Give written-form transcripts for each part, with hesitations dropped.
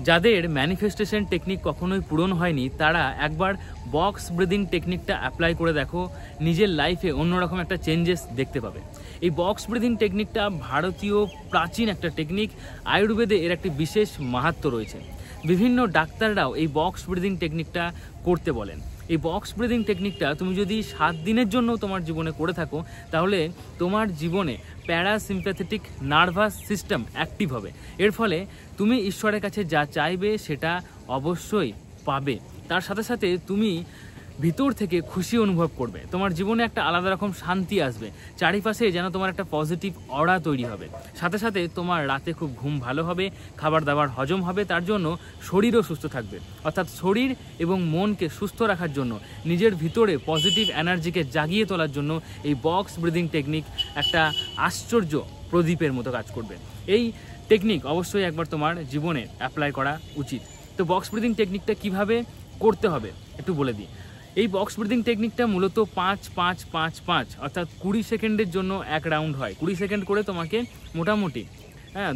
যাদের manifestation technique কখনোই পূরণ হয়নি তারা একবার বক্স ব্রিদিং টেকনিকটা অ্যাপ্লাই করে দেখো, নিজের লাইফে অন্যরকম একটা চেঞ্জেস দেখতে পাবে। এই বক্স ব্রিদিং টেকনিকটা ভারতীয় প্রাচীন একটা টেকনিক, আয়ুর্বেদে এর একটি বিশেষ মাহাত্ম্য রয়েছে। বিভিন্ন ডাক্তাররাও এই বক্স ব্রিদিং টেকনিকটা করতে বলেন। এই বক্স ব্রিদিং টেকনিকটা তুমি যদি 7 দিনের জন্য তোমার জীবনে করে থাকো তাহলে তোমার জীবনে প্যারাসিম্প্যাথেটিক নার্ভাস সিস্টেম অ্যাক্টিভ হবে। এর ফলে তুমি ঈশ্বরের কাছে যা চাইবে সেটা অবশ্যই পাবে। তার সাথে সাথে তুমি ভিতর থেকে খুশি অনুভব করবে, তোমার জীবনে একটা আলাদা রকম শান্তি আসবে, চারিপাশে যেন তোমার একটা পজিটিভ অরা তৈরি হবে। সাথে সাথে তোমার রাতে খুব ঘুম ভালো হবে, খাবার দাবার হজম হবে, তার জন্য শরীরও সুস্থ থাকবে। অর্থাৎ শরীর এবং মনকে সুস্থ রাখার জন্য, নিজের ভিতরে পজিটিভ এনার্জিকে জাগিয়ে তোলার জন্য এই বক্স ব্রিদিং টেকনিক একটা আশ্চর্য প্রদীপের মতো কাজ করবে। এই টেকনিক অবশ্যই একবার তোমার জীবনে অ্যাপ্লাই করা উচিত। তো বক্স ব্রিদিং টেকনিকটা কিভাবে করতে হবে একটু বলে দিই। এই বক্স ব্রিদিং টেকনিকটা মূলত 5-5-5-5 অর্থাৎ 20 সেকেন্ডের জন্য এক রাউন্ড হয়। 20 সেকেন্ড করে তোমাকে মোটামুটি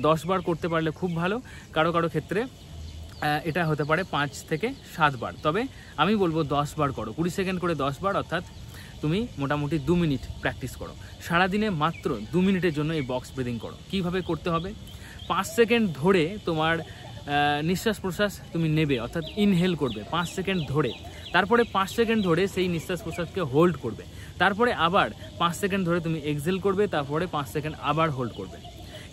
10 বার করতে পারলে খুব ভালো। কারো কারো ক্ষেত্রে এটা হতে পারে 5 থেকে 7 বার, তবে আমি বলবো 10 বার করো। 20 সেকেন্ড করে 10 বার, অর্থাৎ তুমি মোটামুটি 2 মিনিট প্র্যাকটিস করো। সারাদিনে মাত্র 2 মিনিটের জন্য এই বক্স ব্রিদিং করো। কীভাবে করতে হবে? 5 সেকেন্ড ধরে তোমার নিঃশ্বাস প্রশ্বাস তুমি নেবে, অর্থাৎ ইনহেল করবে 5 সেকেন্ড ধরে। তারপরে 5 সেকেন্ড ধরে সেই নিঃশ্বাস প্রশ্বাসকে হোল্ড করবে। তারপরে আবার 5 সেকেন্ড ধরে তুমি এক্সহেল করবে, তারপরে 5 সেকেন্ড আবার হোল্ড করবে।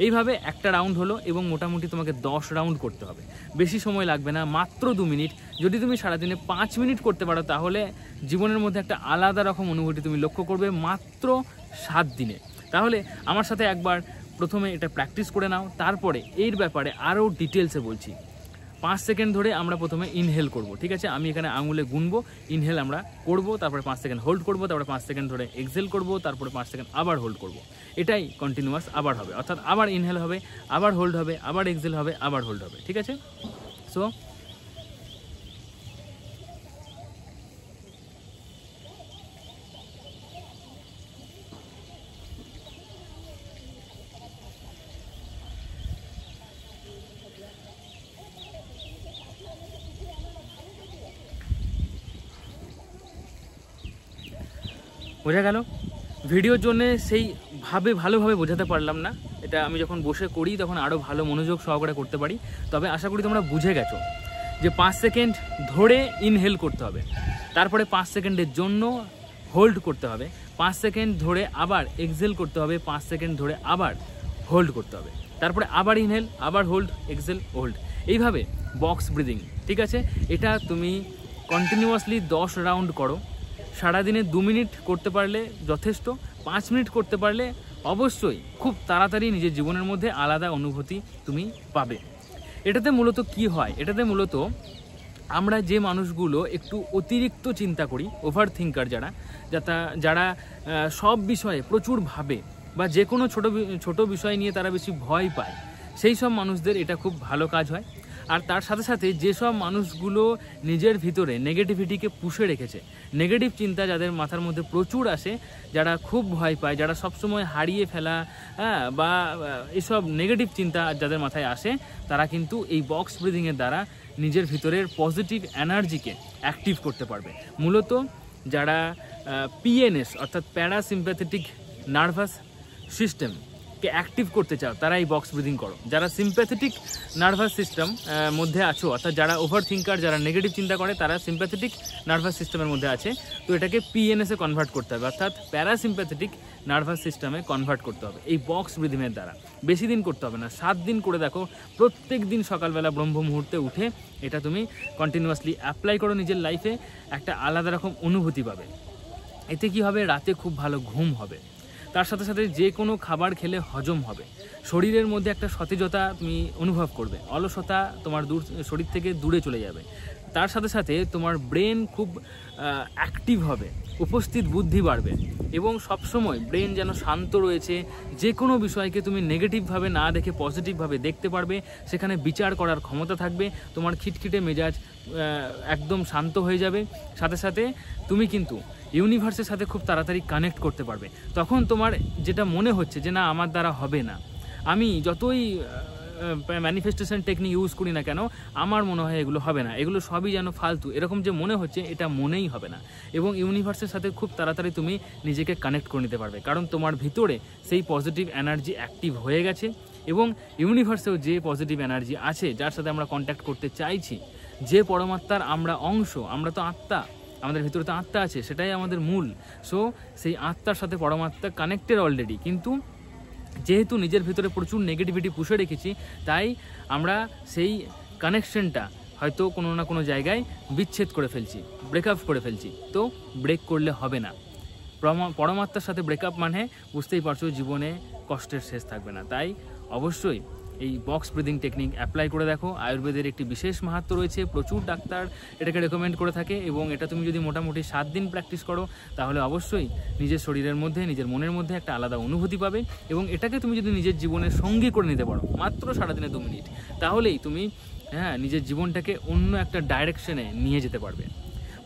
এইভাবে একটা রাউন্ড হলো এবং মোটামুটি তোমাকে 10 রাউন্ড করতে হবে। বেশি সময় লাগবে না, মাত্র 2 মিনিট। যদি তুমি সারাদিনে 5 মিনিট করতে পারো তাহলে জীবনের মধ্যে একটা আলাদা রকম অনুভূতি তুমি লক্ষ্য করবে মাত্র 7 দিনে। তাহলে আমার সাথে একবার প্রথমে এটা প্র্যাকটিস করে নাও, তারপরে এর ব্যাপারে আরও ডিটেলসে বলছি। 5 সেকেন্ড ধরে আমরা প্রথমে ইনহেল করব, ঠিক আছে? আমি এখানে আঙুলে গুনবো, ইনহেল আমরা করব, তারপরে 5 সেকেন্ড হোল্ড করব, তারপরে 5 সেকেন্ড ধরে এক্সহেল করব, তারপরে 5 সেকেন্ড আবার হোল্ড করব। এটাই কন্টিনিউয়াস আবার হবে, অর্থাৎ আবার ইনহেল হবে, আবার হোল্ড হবে, আবার এক্সহেল হবে, আবার হোল্ড হবে, ঠিক আছে? সো বোঝা গেল? ভিডিওর জন্য ভালোভাবে বোঝাতে পারলাম না, এটা আমি যখন বসে করি তখন আরও ভালো মনোযোগ সহকারে করতে পারি। তবে আশা করি তোমরা বুঝে গেছো যে 5 সেকেন্ড ধরে ইনহেল করতে হবে, তারপরে 5 সেকেন্ডের জন্য হোল্ড করতে হবে, 5 সেকেন্ড ধরে আবার এক্সহেল করতে হবে, 5 সেকেন্ড ধরে আবার হোল্ড করতে হবে, তারপরে আবার ইনহেল, আবার হোল্ড, এক্সহেল, হোল্ড, এইভাবে বক্স ব্রিদিং, ঠিক আছে? এটা তুমি কন্টিনিউয়াসলি 10 রাউন্ড করো। সারাদিনে 2 মিনিট করতে পারলে যথেষ্ট, 5 মিনিট করতে পারলে অবশ্যই খুব তাড়াতাড়ি নিজের জীবনের মধ্যে আলাদা অনুভূতি তুমি পাবে। এটাতে মূলত কি হয়? এটাতে মূলত আমরা যে মানুষগুলো একটু অতিরিক্ত চিন্তা করি, ওভার থিঙ্কার, যারা সব বিষয়ে প্রচুর ভাবে বা যে কোনো ছোট বিষয় নিয়ে তারা বেশি ভয় পায়, সেই সব মানুষদের এটা খুব ভালো কাজ হয়। আর তার সাথে সাথে যেসব মানুষগুলো নিজের ভিতরে নেগেটিভিটিকে পুষে রেখেছে, নেগেটিভ চিন্তা যাদের মাথার মধ্যে প্রচুর আসে, যারা খুব ভয় পায়, যারা সবসময় হারিয়ে ফেলা বা এসব নেগেটিভ চিন্তা যাদের মাথায় আসে, তারা কিন্তু এই বক্স ব্রিদিংয়ের দ্বারা নিজের ভিতরের পজিটিভ এনার্জিকে অ্যাক্টিভ করতে পারবে। মূলত যারা পিএনএস অর্থাৎ প্যারাসিম্প্যাথেটিক নার্ভাস সিস্টেমকে অ্যাক্টিভ করতে চাও তারা এই বক্স ব্রিদিং করো। যারা সিম্প্যাথেটিক নার্ভাস সিস্টেম মধ্যে আছো, অর্থাৎ যারা ওভার থিঙ্কার, যারা নেগেটিভ চিন্তা করে, তারা সিম্প্যাথেটিক নার্ভাস সিস্টেমের মধ্যে আছে, তো এটাকে পিএনএসে কনভার্ট করতে হবে, অর্থাৎ প্যারাসিম্প্যাথেটিক নার্ভাস সিস্টেমে কনভার্ট করতে হবে এই বক্স ব্রিদিংয়ের দ্বারা। বেশি দিন করতে হবে না, 7 দিন করে দেখো। প্রত্যেক দিন সকালবেলা ব্রহ্ম মুহূর্তে উঠে এটা তুমি কন্টিনিউয়াসলি অ্যাপ্লাই করো নিজের লাইফে, একটা আলাদা রকম অনুভূতি পাবে। এতে কি হবে? রাতে খুব ভালো ঘুম হবে, তার সাথে সাথে যে কোনো খাবার খেলে হজম হবে, শরীরের মধ্যে একটা সতেজতা তুমি অনুভব করবে, অলসতা তোমার শরীর থেকে দূরে চলে যাবে। তার সাথে সাথে তোমার ব্রেন খুব অ্যাক্টিভ হবে, উপস্থিত বুদ্ধি বাড়বে এবং সবসময় ব্রেন যেন শান্ত রয়েছে। যে কোনো বিষয়কে তুমি নেগেটিভভাবে না দেখে পজিটিভভাবে দেখতে পারবে, সেখানে বিচার করার ক্ষমতা থাকবে, তোমার খিটখিটে মেজাজ একদম শান্ত হয়ে যাবে। সাথে সাথে তুমি কিন্তু ইউনিভার্সের সাথে খুব তাড়াতাড়ি কানেক্ট করতে পারবে। তখন তোমার যেটা মনে হচ্ছে যে না আমার দ্বারা হবে না, আমি যতই ম্যানিফেস্টেশন টেকনিক ইউজ করি না কেন, আমার মনে হয় এগুলো হবে না, এগুলো সবই যেন ফালতু, এরকম যে মনে হচ্ছে এটা মনেই হবে না। এবং ইউনিভার্সের সাথে খুব তাড়াতাড়ি তুমি নিজেকে কানেক্ট করে নিতে পারবে, কারণ তোমার ভিতরে সেই পজিটিভ এনার্জি অ্যাক্টিভ হয়ে গেছে। এবং ইউনিভার্সেও যে পজিটিভ এনার্জি আছে, যার সাথে আমরা কন্ট্যাক্ট করতে চাইছি, যে পরমাত্মার আমরা অংশ, আমরা তো আত্মা, আমাদের ভিতরে তো আত্মা আছে, সেটাই আমাদের মূল। সো সেই আত্মার সাথে পরমাত্মা কানেক্টেড অলরেডি, কিন্তু যেহেতু নিজের ভিতরে প্রচুর নেগেটিভিটি পুষে রেখেছি, তাই আমরা সেই কানেকশনটা হয়তো কোনো না কোনো জায়গায় বিচ্ছেদ করে ফেলছি, ব্রেকআপ করে ফেলছি। তো ব্রেক করলে হবে না। পরমাত্মার সাথে ব্রেকআপ মানে বুঝতেই পারছো জীবনে কষ্টের শেষ থাকবে না। তাই অবশ্যই এই বক্স ব্রিদিং টেকনিক অ্যাপ্লাই করে দেখো। আয়ুর্বেদের একটি বিশেষ মাহাত্ম্য রয়েছে, প্রচুর ডাক্তার এটাকে রেকমেন্ড করে থাকে, এবং এটা তুমি যদি মোটামুটি 7 দিন প্র্যাকটিস করো তাহলে অবশ্যই নিজের শরীরের মধ্যে, নিজের মনের মধ্যে একটা আলাদা অনুভূতি পাবে। এবং এটাকে তুমি যদি নিজের জীবনের সঙ্গী করে নিতে পারো মাত্র সারাদিনে 2 মিনিট, তাহলেই তুমি নিজের জীবনটাকে অন্য একটা ডাইরেকশনে নিয়ে যেতে পারবে।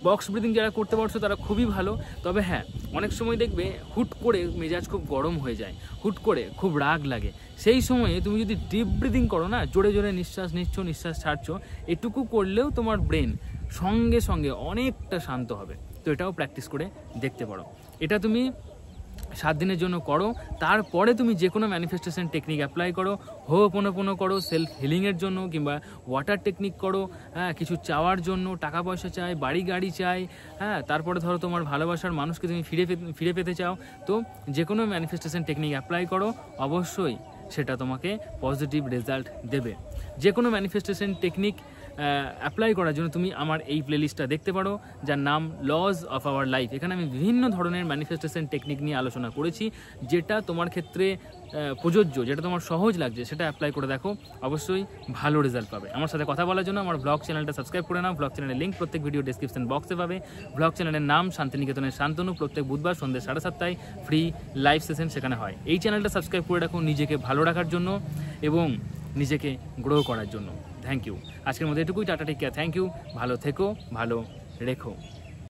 বক্স ব্রিদিং যারা করতে পারছো তারা খুবই ভালো। তবে হ্যাঁ, অনেক সময় দেখবে হুট করে মেজাজ খুব গরম হয়ে যায়, হুট করে খুব রাগ লাগে, সেই সময়ে তুমি যদি ডিপ ব্রিদিং করো না, জোরে জোরে নিঃশ্বাস নিচ্ছ, নিঃশ্বাস ছাড়ছো, এটুকু করলেও তোমার ব্রেন সঙ্গে সঙ্গে অনেকটা শান্ত হবে। তো এটাও প্র্যাকটিস করে দেখতে পারো। এটা তুমি 7 দিনের জন্য করো, তারপরে তুমি যে কোনো ম্যানিফেস্টেশন টেকনিক অ্যাপ্লাই করো, হোপোনোপোনো করো সেলফ হিলিংয়ের জন্য, কিংবা ওয়াটার টেকনিক করো, কিছু চাওয়ার জন্য, টাকা পয়সা চাই, বাড়ি গাড়ি চাই, তারপরে ধরো তোমার ভালোবাসার মানুষকে তুমি ফিরে পেতে চাও, তো যে কোনো ম্যানিফেস্টেশন টেকনিক অ্যাপ্লাই করো, অবশ্যই সেটা তোমাকে পজিটিভ রেজাল্ট দেবে। যে কোনো ম্যানিফেস্টেশন টেকনিক অ্যাপ্লাই করার জন্য তুমি আমার এই প্লেলিস্টটা দেখতে পারো, যার নাম লজ অফ আওয়ার লাইফ। এখানে আমি বিভিন্ন ধরনের ম্যানিফেস্টেশন টেকনিক নিয়ে আলোচনা করেছি, যেটা তোমার ক্ষেত্রে প্রযোজ্য, যেটা তোমার সহজ লাগছে, সেটা অ্যাপ্লাই করে দেখো, অবশ্যই ভালো রেজাল্ট পাবে। আমার সাথে কথা বলার জন্য আমার ব্লগ চ্যানেলটা সাবস্ক্রাইব করে নাও। ব্লগ চ্যানেলের লিঙ্ক প্রত্যেক ভিডিও ডেসক্রিপশন বক্সে পাবে। ব্লগ চ্যানেলের নাম শান্তিনিকেতনের শান্তনু। প্রত্যেক বুধবার সন্ধ্যে 7:30 ফ্রি লাইভ সেশন সেখানে হয়। এই চ্যানেলটা সাবস্ক্রাইব করে রাখো নিজেকে ভালো রাখার জন্য এবং নিজেকে গ্রো করার জন্য। Thank you. আজকের মধ্যে এটুকুই। Tata, take care, thank you. ভালো থেকো, ভালো রেখো।